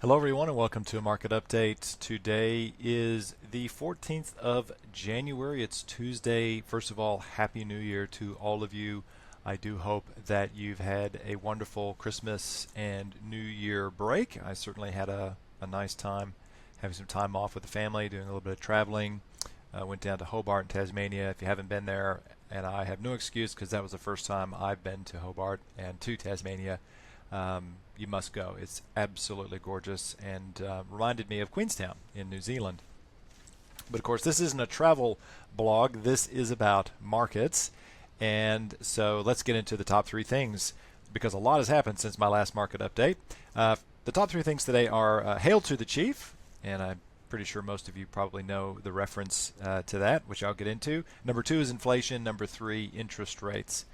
Hello everyone and welcome to a market update. Today is the 14th of January. It's Tuesday. First of all, Happy New Year to all of you. I do hope that you've had a wonderful Christmas and New Year break. I certainly had a nice time having some time off with the family, doing a little bit of traveling. Went down to Hobart in Tasmania. If you haven't been there, and I have no excuse because that was the first time I've been to Hobart and to Tasmania. You must go. It's absolutely gorgeous and reminded me of Queenstown in New Zealand. But of course, this isn't a travel blog. This is about markets. And so let's get into the top three things because a lot has happened since my last market update. The top three things today are Hail to the Chief, and I'm pretty sure most of you probably know the reference to that, which I'll get into. Number two is inflation. Number three, interest rates.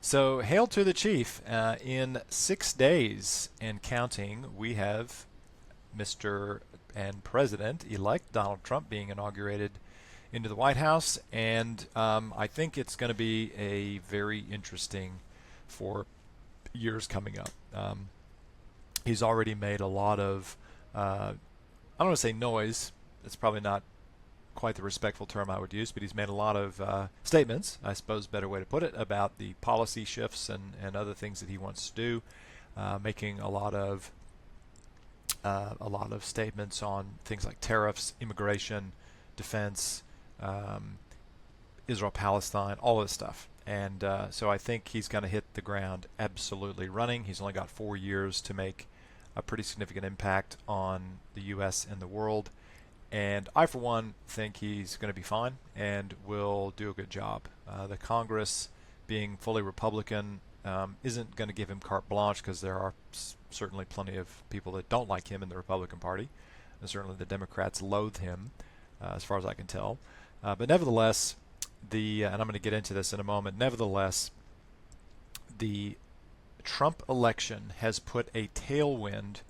So, hail to the chief. In 6 days and counting, we have Mr. and President-elect Donald Trump being inaugurated into the White House, and I think it's going to be a very interesting 4 years coming up. He's already made a lot of, I don't want to say noise, it's probably not quite the respectful term I would use, but he's made a lot of statements, I suppose, better way to put it, about the policy shifts and other things that he wants to do, making a lot of statements on things like tariffs, immigration, defense, Israel-Palestine, all this stuff. And so I think he's going to hit the ground absolutely running. He's only got 4 years to make a pretty significant impact on the U.S. and the world. And I, for one, think he's going to be fine and will do a good job. The Congress, being fully Republican, isn't going to give him carte blanche because there are certainly plenty of people that don't like him in the Republican Party. And certainly the Democrats loathe him, as far as I can tell. But nevertheless, and I'm going to get into this in a moment, nevertheless, the Trump election has put a tailwind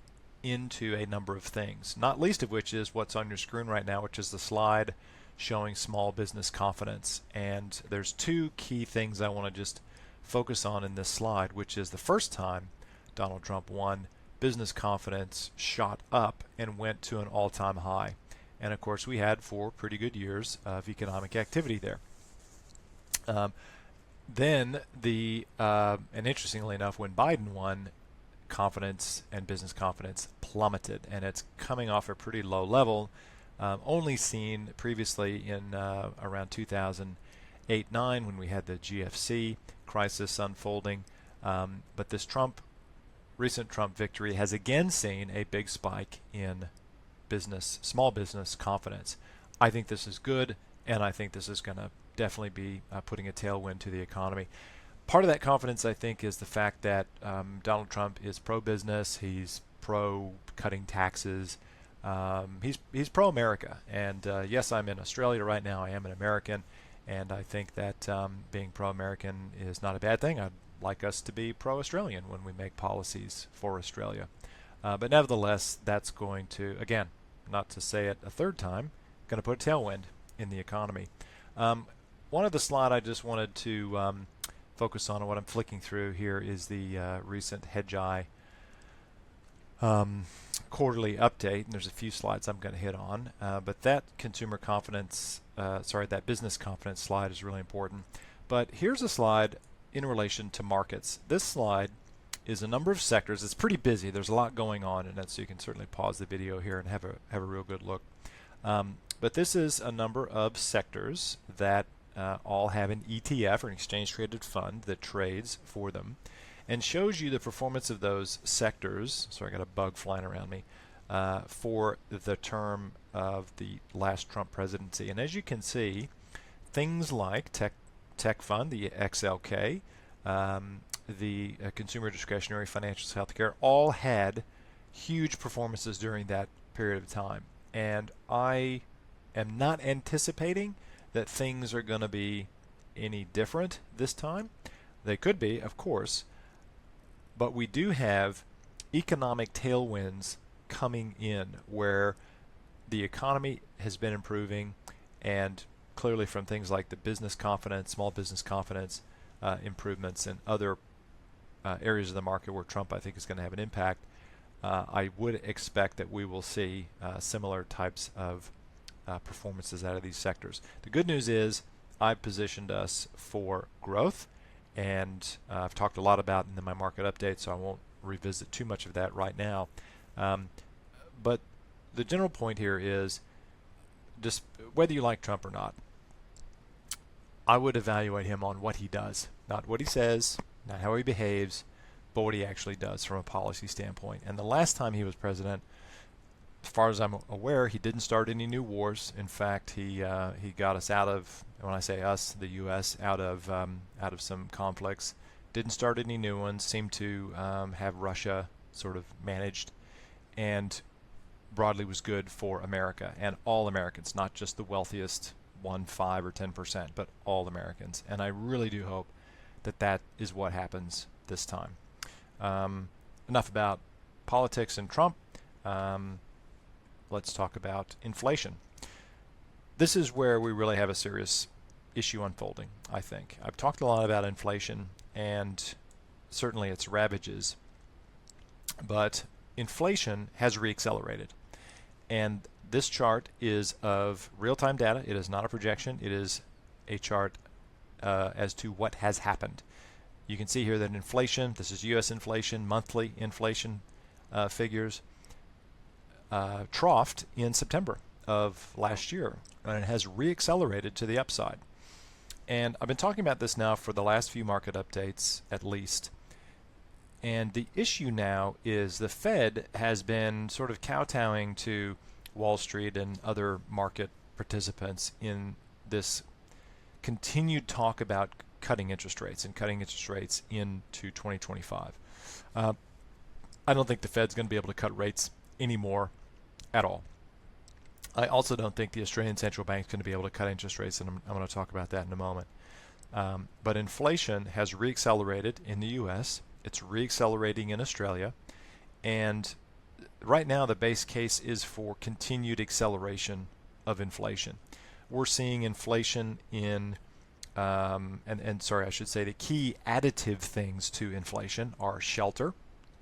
into a number of things, not least of which is what's on your screen right now, which is the slide showing small business confidence. And there's two key things I want to just focus on in this slide, which is the first time Donald Trump won, business confidence shot up and went to an all-time high. And of course, we had 4 pretty good years of economic activity there. Then and interestingly enough, when Biden won, confidence and business confidence plummeted, and it's coming off a pretty low level, only seen previously in around 2008-9 when we had the GFC crisis unfolding. But this recent Trump victory has again seen a big spike in small business confidence. I think this is good, and I think this is going to definitely be putting a tailwind to the economy. Part of that confidence, I think, is the fact that Donald Trump is pro-business. He's pro-cutting taxes. He's pro-America. And yes, I'm in Australia right now. I am an American, and I think that being pro-American is not a bad thing. I'd like us to be pro-Australian when we make policies for Australia. But nevertheless, that's going to, again, not to say it a third time, going to put a tailwind in the economy. One other slide I just wanted to focus on, and what I'm flicking through here is the recent Hedgeye quarterly update, and there's a few slides I'm going to hit on, but that that business confidence slide is really important. But here's a slide in relation to markets. This slide is a number of sectors. It's pretty busy. There's a lot going on in it, so you can certainly pause the video here and have a real good look. But this is a number of sectors that all have an ETF, or an exchange-traded fund, that trades for them and shows you the performance of those sectors. Sorry, I got a bug flying around me. For the term of the last Trump presidency. And as you can see, things like tech fund, the XLK, the consumer discretionary, financials, healthcare, all had huge performances during that period of time. And I am not anticipating that things are going to be any different this time. They could be, of course, but we do have economic tailwinds coming in where the economy has been improving, and clearly from things like the business confidence, small business confidence improvements, and other areas of the market where Trump, I think, is going to have an impact. I would expect that we will see similar types of performances out of these sectors. The good news is I've positioned us for growth, and I've talked a lot about in my market update, so I won't revisit too much of that right now. But the general point here is, just whether you like Trump or not, I would evaluate him on what he does, not what he says, not how he behaves, but what he actually does from a policy standpoint. And the last time he was president, as far as I'm aware, he didn't start any new wars. In fact, he got us out of, when I say us, the U.S., out of some conflicts. Didn't start any new ones. Seemed to have Russia sort of managed, and broadly was good for America and all Americans, not just the wealthiest 1, 5, or 10%, but all Americans. And I really do hope that that is what happens this time. Enough about politics and Trump. Let's talk about inflation. This is where we really have a serious issue unfolding, I think. I've talked a lot about inflation and certainly its ravages, but inflation has reaccelerated. And this chart is of real-time data. It is not a projection. It is a chart as to what has happened. You can see here that inflation, this is U.S. inflation, monthly inflation figures, troughed in September of last year, and it has reaccelerated to the upside. And I've been talking about this now for the last few market updates at least. And the issue now is the Fed has been sort of kowtowing to Wall Street and other market participants in this continued talk about cutting interest rates and cutting interest rates into 2025. I don't think the Fed's going to be able to cut rates anymore at all. I also don't think the Australian Central Bank is going to be able to cut interest rates, and I'm going to talk about that in a moment. But inflation has reaccelerated in the U.S. It's reaccelerating in Australia, and right now the base case is for continued acceleration of inflation. We're seeing inflation in, sorry, I should say the key additive things to inflation are shelter.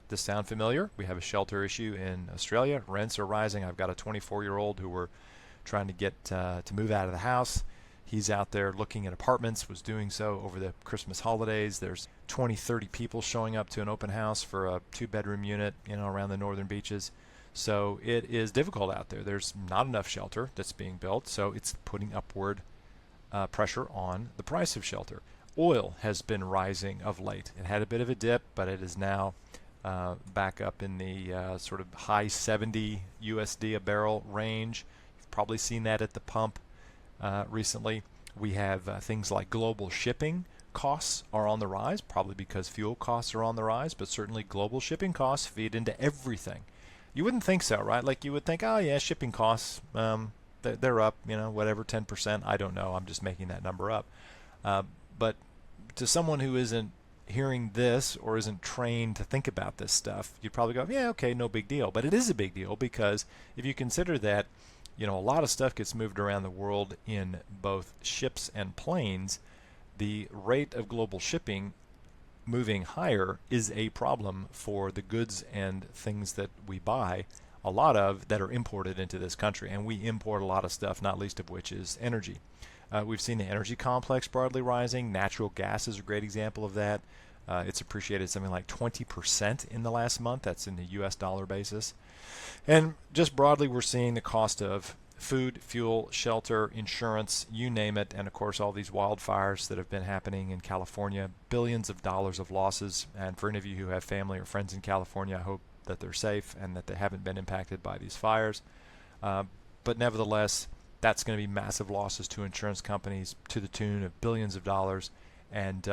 Does this sound familiar? We have a shelter issue in Australia. Rents are rising. I've got a 24-year-old who we're trying to get to move out of the house. He's out there looking at apartments, was doing so over the Christmas holidays. There's 20, 30 people showing up to an open house for a 2-bedroom unit, around the northern beaches. So it is difficult out there. There's not enough shelter that's being built, so it's putting upward pressure on the price of shelter. Oil has been rising of late. It had a bit of a dip, but it is now back up in the sort of high 70 USD a barrel range. You've probably seen that at the pump recently. We have things like global shipping costs are on the rise, probably because fuel costs are on the rise, but certainly global shipping costs feed into everything. You wouldn't think so, right? Like you would think, oh yeah, shipping costs, they're up, whatever, 10%. I don't know. I'm just making that number up. But to someone who isn't hearing this or isn't trained to think about this stuff, you'd probably go, yeah, okay, no big deal. But it is a big deal, because if you consider that, a lot of stuff gets moved around the world in both ships and planes, the rate of global shipping moving higher is a problem for the goods and things that we buy, a lot of that are imported into this country. And we import a lot of stuff, not least of which is energy. We've seen the energy complex broadly rising. Natural gas is a great example of that. It's appreciated something like 20% in the last month. That's in the US dollar basis. And just broadly, we're seeing the cost of food, fuel, shelter, insurance, you name it, and of course all these wildfires that have been happening in California, billions of dollars of losses. And for any of you who have family or friends in California, I hope that they're safe and that they haven't been impacted by these fires. But nevertheless, that's going to be massive losses to insurance companies to the tune of billions of dollars, and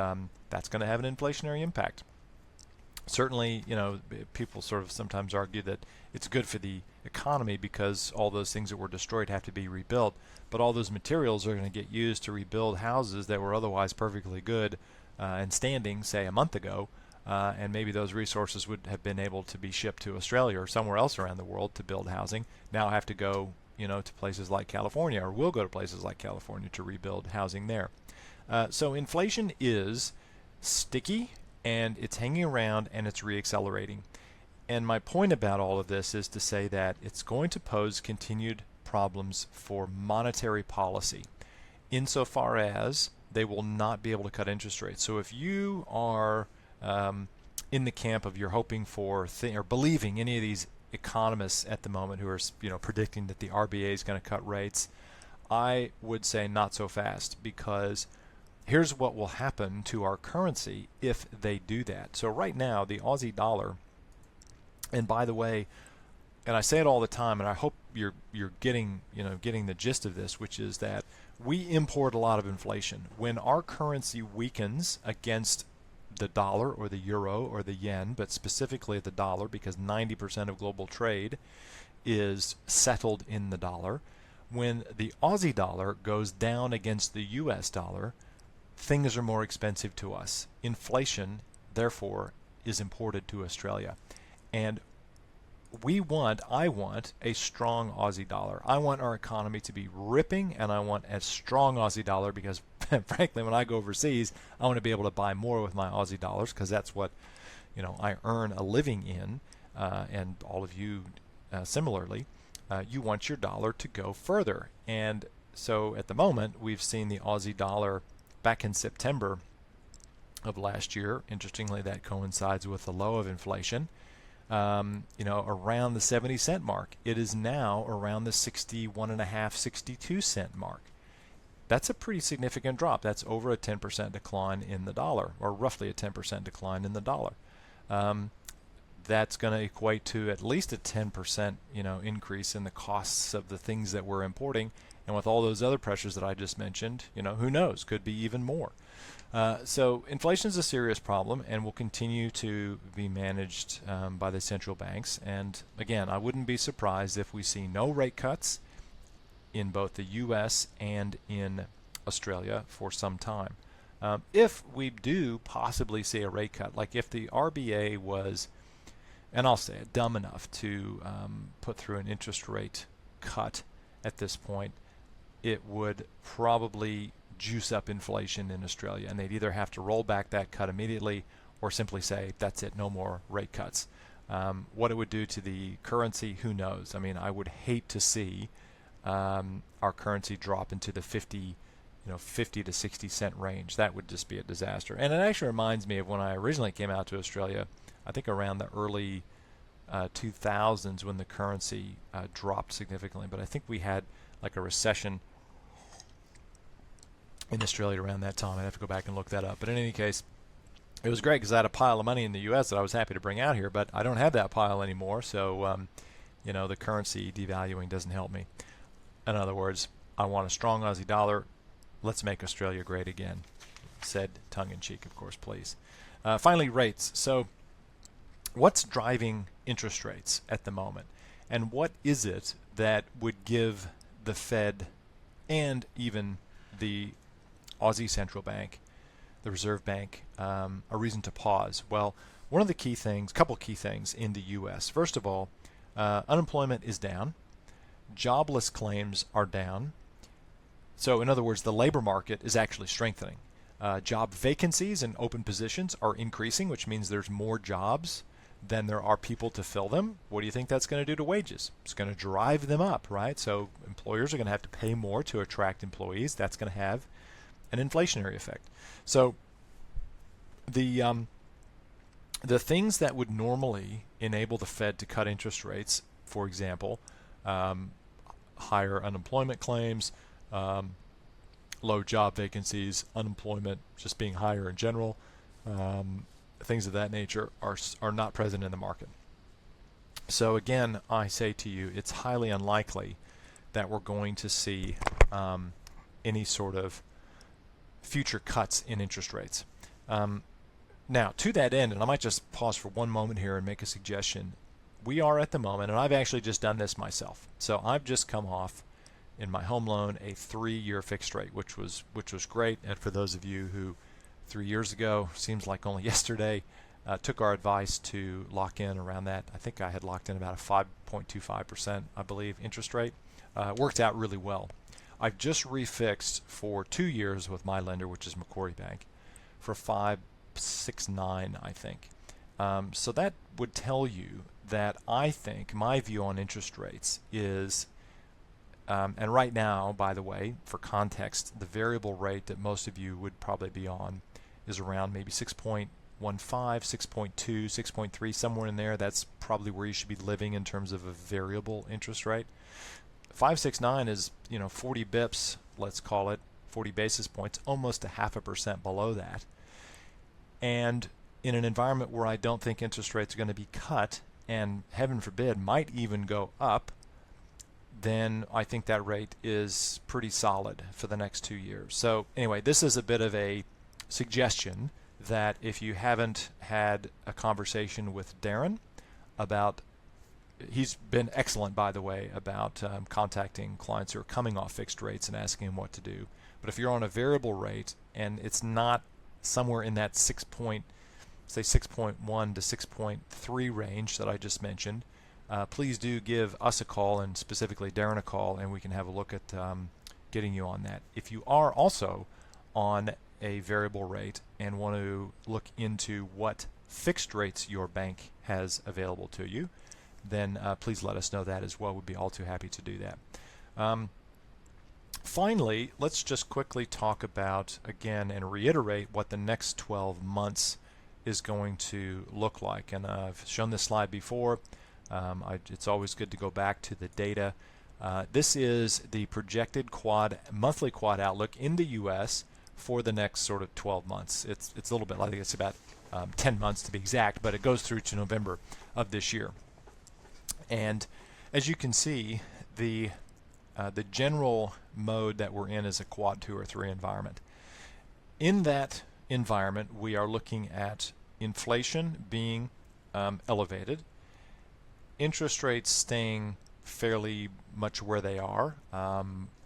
that's going to have an inflationary impact. Certainly, people sort of sometimes argue that it's good for the economy because all those things that were destroyed have to be rebuilt, but all those materials are going to get used to rebuild houses that were otherwise perfectly good and standing, say, a month ago, and maybe those resources would have been able to be shipped to Australia or somewhere else around the world to build housing. Now have to go to places like California, or will go to places like California to rebuild housing there. So inflation is sticky, and it's hanging around, and it's reaccelerating. And my point about all of this is to say that it's going to pose continued problems for monetary policy, insofar as they will not be able to cut interest rates. So if you are in the camp of you're hoping for or believing any of these economists at the moment who are predicting that the RBA is going to cut rates, I would say not so fast, because here's what will happen to our currency if they do that. So right now, the Aussie dollar, and by the way, and I say it all the time, and I hope you're getting the gist of this, which is that we import a lot of inflation. When our currency weakens against the dollar or the euro or the yen, but specifically the dollar, because 90% of global trade is settled in the dollar. When the Aussie dollar goes down against the US dollar, things are more expensive to us. Inflation, therefore, is imported to Australia. And I want a strong Aussie dollar. I want our economy to be ripping, and I want a strong Aussie dollar because, frankly, when I go overseas, I want to be able to buy more with my Aussie dollars, because that's what I earn a living in, and all of you similarly. You want your dollar to go further. And so at the moment, we've seen the Aussie dollar back in September of last year. Interestingly, that coincides with the low of inflation. Around the 70-cent mark. It is now around the 61.5, 62 cent mark. That's a pretty significant drop. That's over a 10% decline in the dollar, or roughly a 10% decline in the dollar. That's going to equate to at least a 10% increase in the costs of the things that we're importing. And with all those other pressures that I just mentioned, who knows, could be even more. So inflation is a serious problem and will continue to be managed by the central banks. And again, I wouldn't be surprised if we see no rate cuts in both the US and in Australia for some time. If we do possibly see a rate cut, like if the RBA was, and I'll say it, dumb enough to put through an interest rate cut at this point, it would probably juice up inflation in Australia, and they'd either have to roll back that cut immediately or simply say, that's it, no more rate cuts. What it would do to the currency, who knows? I mean, I would hate to see our currency drop into the 50 to 60 cent range. That would just be a disaster. And it actually reminds me of when I originally came out to Australia, I think around the early 2000s, when the currency dropped significantly. But I think we had like a recession in Australia around that time. I'd have to go back and look that up. But in any case, it was great because I had a pile of money in the U.S. that I was happy to bring out here, but I don't have that pile anymore. So, the currency devaluing doesn't help me. In other words, I want a strong Aussie dollar. Let's make Australia great again. Said tongue-in-cheek, of course, please. Finally, rates. So what's driving interest rates at the moment? And what is it that would give the Fed and even the Aussie Central Bank, the Reserve Bank, a reason to pause? Well, one of the key things, couple key things in the U.S. First of all, unemployment is down. Jobless claims are down. So in other words, the labor market is actually strengthening. Job vacancies and open positions are increasing, which means there's more jobs than there are people to fill them. What do you think that's going to do to wages? It's going to drive them up, right? So employers are going to have to pay more to attract employees. That's going to have an inflationary effect. So the things that would normally enable the Fed to cut interest rates, for example, higher unemployment claims, low job vacancies, unemployment just being higher in general, things of that nature are not present in the market. So again, I say to you, it's highly unlikely that we're going to see any sort of future cuts in interest rates. Now, to that end, and I might just pause for one moment here and make a suggestion. We are at the moment, and I've actually just done this myself. So I've just come off in my home loan a 3-year fixed rate, which was great. And for those of you who 3 years ago, seems like only yesterday, took our advice to lock in around that, I think I had locked in about a 5.25%, I believe, interest rate. worked out really well. I've just refixed for 2 years with my lender, which is Macquarie Bank, for 5.69, I think. So that would tell you that I think my view on interest rates is, and right now, by the way, for context, the variable rate that most of you would probably be on is around maybe 6.15, 6.2, 6.3, somewhere in there. That's probably where you should be living in terms of a variable interest rate. 5.69 is, 40 bips, let's call it, 40 basis points, almost a 0.5% below that. And in an environment where I don't think interest rates are going to be cut, and heaven forbid might even go up, then I think that rate is pretty solid for the next 2 years. So anyway, this is a bit of a suggestion that if you haven't had a conversation with Darren about, he's been excellent, by the way, about contacting clients who are coming off fixed rates and asking them what to do. But if you're on a variable rate and it's not somewhere in that 6.1 to 6.3 range that I just mentioned, please do give us a call, and specifically Darren a call, and we can have a look at getting you on that. If you are also on a variable rate and want to look into what fixed rates your bank has available to you, then please let us know that as well. We'd be all too happy to do that. Finally, let's just quickly talk about, again, and reiterate what the next 12 months is going to look like. And I've shown this slide before. It's always good to go back to the data. This is the projected monthly quad outlook in the U.S. for the next sort of 12 months. It's a little bit, I think it's about 10 months to be exact, but it goes through to November of this year. And as you can see, the general mode that we're in is a quad 2 or 3 environment. In that environment, we are looking at inflation being elevated, interest rates staying fairly much where they are.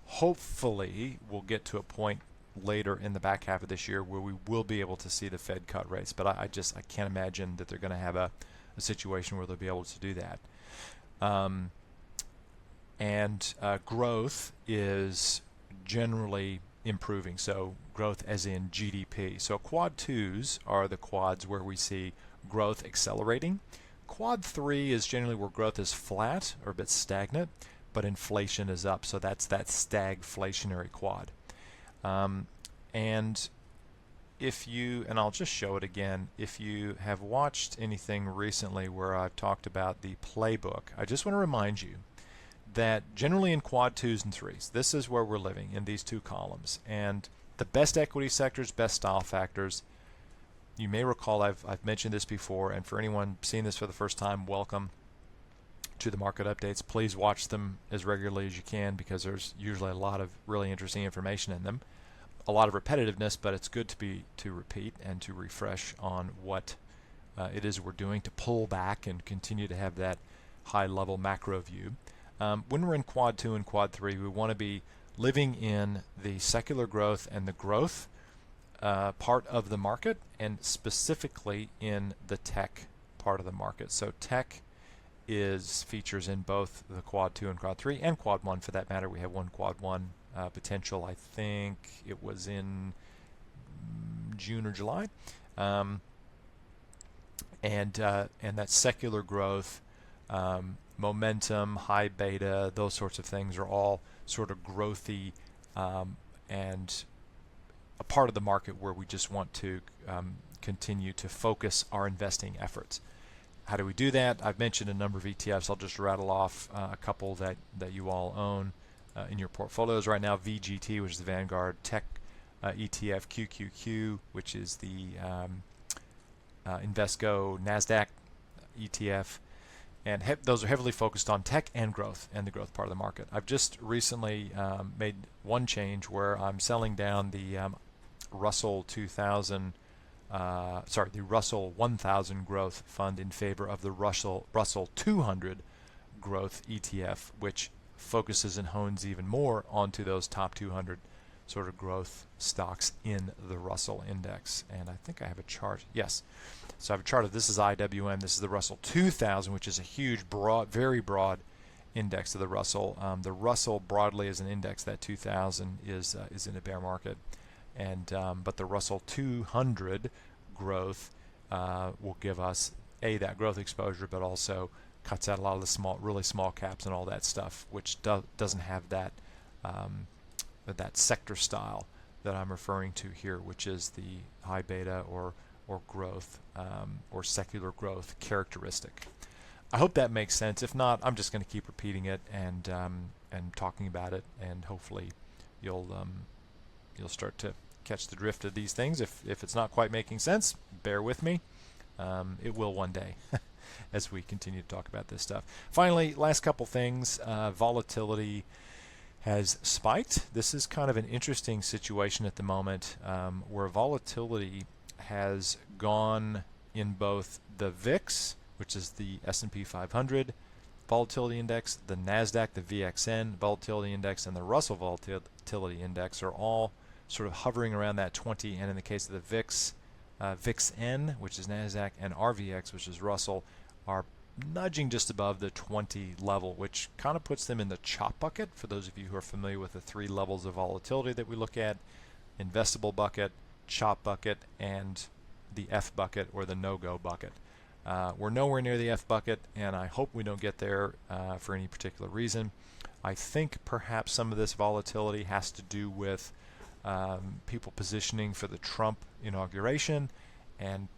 Hopefully, we'll get to a point later in the back half of this year where we will be able to see the Fed cut rates, but I can't imagine that they're going to have a situation where they'll be able to do that. And growth is generally improving, so growth as in GDP. So quad 2s are the quads where we see growth accelerating. Quad 3 is generally where growth is flat or a bit stagnant, but inflation is up, so that's that stagflationary quad. And if you, and I'll just show it again, if you have watched anything recently where I've talked about the playbook, I just want to remind you that generally in quad 2s and 3s, this is where we're living in these two columns. And the best equity sectors, best style factors, you may recall I've mentioned this before, and for anyone seeing this for the first time, welcome to the market updates. Please watch them as regularly as you can because there's usually a lot of really interesting information in them. A lot of repetitiveness, but it's good to repeat and to refresh on what it is we're doing to pull back and continue to have that high level macro view. When we're in quad 2 and quad 3, we want to be living in the secular growth and the growth part of the market, and specifically in the tech part of the market. So tech features in both the quad 2 and quad 3 and quad 1 for that matter. We have one quad 1 potential, I think it was in June or July, and that secular growth, momentum, high beta, those sorts of things are all sort of growthy and a part of the market where we just want to continue to focus our investing efforts. How do we do that? I've mentioned a number of ETFs. I'll just rattle off a couple that you all own in your portfolios right now. VGT, which is the Vanguard Tech ETF, QQQ, which is the Invesco NASDAQ ETF, and those are heavily focused on tech and growth and the growth part of the market. I've just recently made one change where I'm selling down the Russell 2000, the Russell 1000 Growth Fund in favor of the Russell 200 Growth ETF, which focuses and hones even more onto those top 200 sort of growth stocks in the Russell index. And I think I have a chart. Yes. So I have a chart of this is IWM. This is the Russell 2000, which is a huge, broad, very broad index of the Russell. The Russell broadly as an index, that 2000 is in a bear market, and but the Russell 200 growth will give us that growth exposure, but also cuts out a lot of the really small caps and all that stuff, which doesn't have that that sector style that I'm referring to here, which is the high beta or growth or secular growth characteristic. I hope that makes sense. If not, I'm just going to keep repeating it and talking about it, and hopefully you'll start to catch the drift of these things. If it's not quite making sense, bear with me. It will one day as we continue to talk about this stuff. Finally, last couple things. Volatility has spiked. This is kind of an interesting situation at the moment, where volatility has gone in both the VIX, which is the S&P 500 volatility index, the NASDAQ, the VXN volatility index, and the Russell volatility index are all sort of hovering around that 20, and in the case of the VIX, VIXN, which is NASDAQ, and RVX, which is Russell, are nudging just above the 20 level, which kind of puts them in the chop bucket. For those of you who are familiar with the 3 levels of volatility that we look at: investable bucket, chop bucket, and the F bucket or the no-go bucket. We're nowhere near the F bucket, and I hope we don't get there for any particular reason. I think perhaps some of this volatility has to do with people positioning for the Trump inauguration, and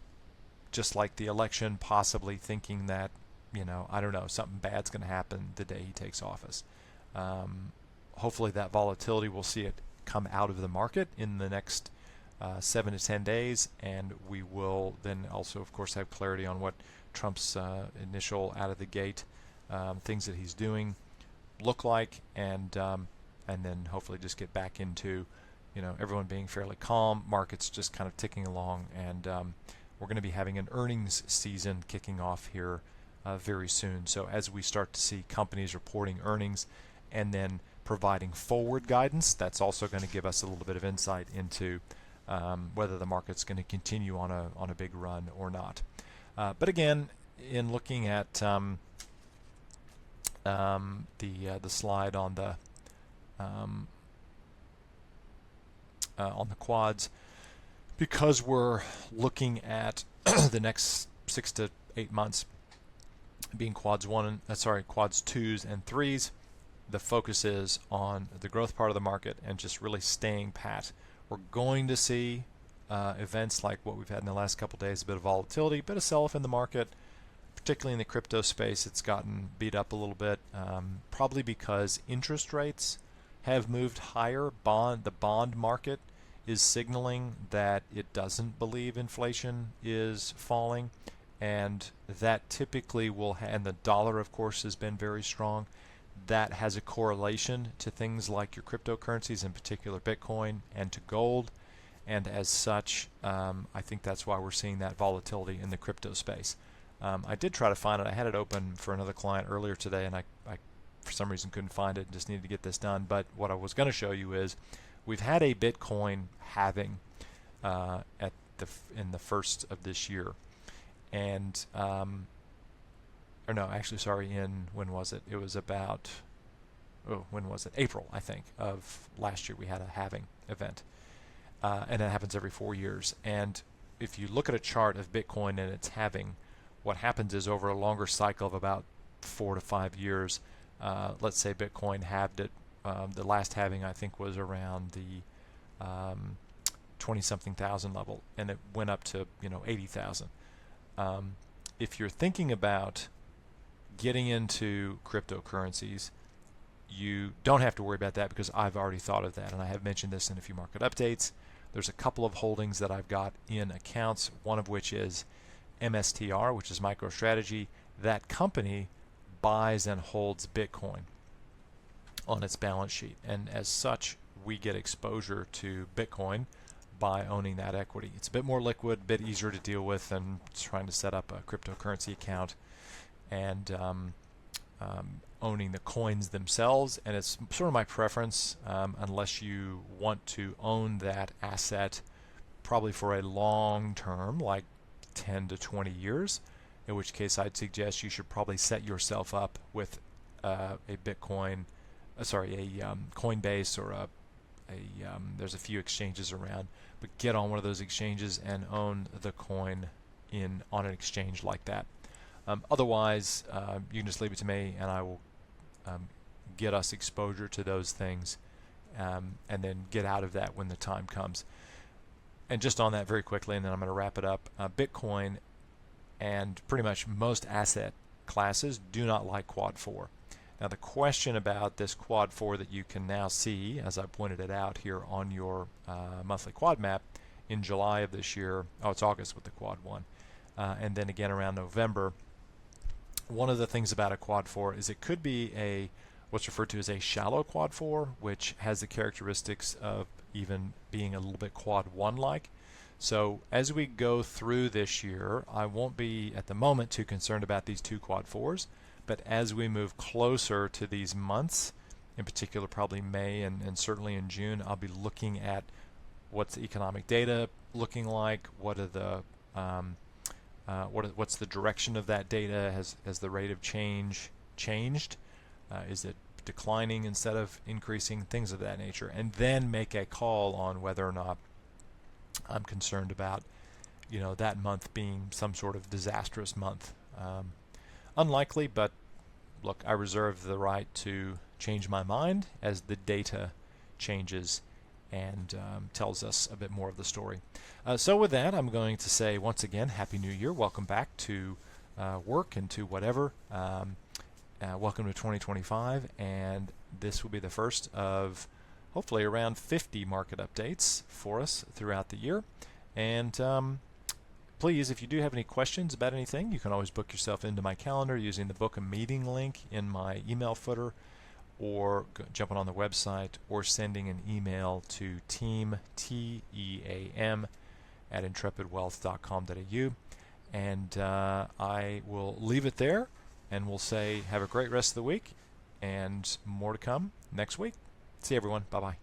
just like the election, possibly thinking that, I don't know, something bad's going to happen the day he takes office. Hopefully that volatility, we'll see it come out of the market in the next 7 to 10 days, and we will then also, of course, have clarity on what Trump's initial out of the gate things that he's doing look like, and then hopefully just get back into everyone being fairly calm, markets just kind of ticking along, and we're going to be having an earnings season kicking off here very soon. So as we start to see companies reporting earnings and then providing forward guidance, that's also going to give us a little bit of insight into whether the market's going to continue on a big run or not. But again, in looking at the slide on the quads, because we're looking at the next 6 to 8 months being quads 2s and 3s, the focus is on the growth part of the market and just really staying pat. We're going to see events like what we've had in the last couple days, a bit of volatility, a bit of sell-off in the market, particularly in the crypto space. It's gotten beat up a little bit, probably because interest rates have moved higher. The bond market is signaling that it doesn't believe inflation is falling, and that typically will and the dollar, of course, has been very strong. That has a correlation to things like your cryptocurrencies, in particular Bitcoin, and to gold, and as such, I think that's why we're seeing that volatility in the crypto space. I did try to find it. I had it open for another client earlier today, and I for some reason couldn't find it and just needed to get this done. But what I was going to show you is we've had a Bitcoin halving in the first of this year, and or no, actually, sorry, when was it? It was about, when was it? April, I think, of last year we had a halving event, and it happens every 4 years. And if you look at a chart of Bitcoin and its halving, what happens is over a longer cycle of about 4 to 5 years, let's say Bitcoin halved it. The last halving, I think, was around the 20-something thousand level, and it went up to 80,000. If you're thinking about getting into cryptocurrencies, you don't have to worry about that, because I've already thought of that, and I have mentioned this in a few market updates. There's a couple of holdings that I've got in accounts, one of which is MSTR, which is MicroStrategy. That company buys and holds Bitcoin on its balance sheet, and as such we get exposure to Bitcoin by owning that equity. It's a bit more liquid, a bit easier to deal with than trying to set up a cryptocurrency account and owning the coins themselves, and it's sort of my preference, unless you want to own that asset probably for a long term, like 10 to 20 years, in which case I'd suggest you should probably set yourself up with a Bitcoin, Coinbase or there's a few exchanges around, but get on one of those exchanges and own the coin on an exchange like that. Otherwise, you can just leave it to me, and I will get us exposure to those things, and then get out of that when the time comes. And just on that very quickly, and then I'm going to wrap it up. Bitcoin and pretty much most asset classes do not like Quad 4. Now the question about this Quad 4 that you can now see, as I pointed it out here on your monthly quad map in July of this year, it's August with the Quad 1, and then again around November. One of the things about a Quad 4 is it could be what's referred to as a shallow Quad 4, which has the characteristics of even being a little bit Quad 1 like. So as we go through this year, I won't be at the moment too concerned about these two Quad 4s, but as we move closer to these months, in particular probably May and certainly in June, I'll be looking at what's the economic data looking like, what are the what's the direction of that data, has the rate of change changed, is it declining instead of increasing, things of that nature, and then make a call on whether or not I'm concerned about that month being some sort of disastrous month. Unlikely, but look, I reserve the right to change my mind as the data changes and tells us a bit more of the story. So with that, I'm going to say once again, Happy New Year. Welcome back to work and to whatever. Welcome to 2025, and this will be the first of hopefully around 50 market updates for us throughout the year. And please, if you do have any questions about anything, you can always book yourself into my calendar using the book a meeting link in my email footer, or jumping on the website, or sending an email to team, T-E-A-M, at intrepidwealth.com.au. And I will leave it there, and we'll say have a great rest of the week, and more to come next week. See you, everyone. Bye-bye.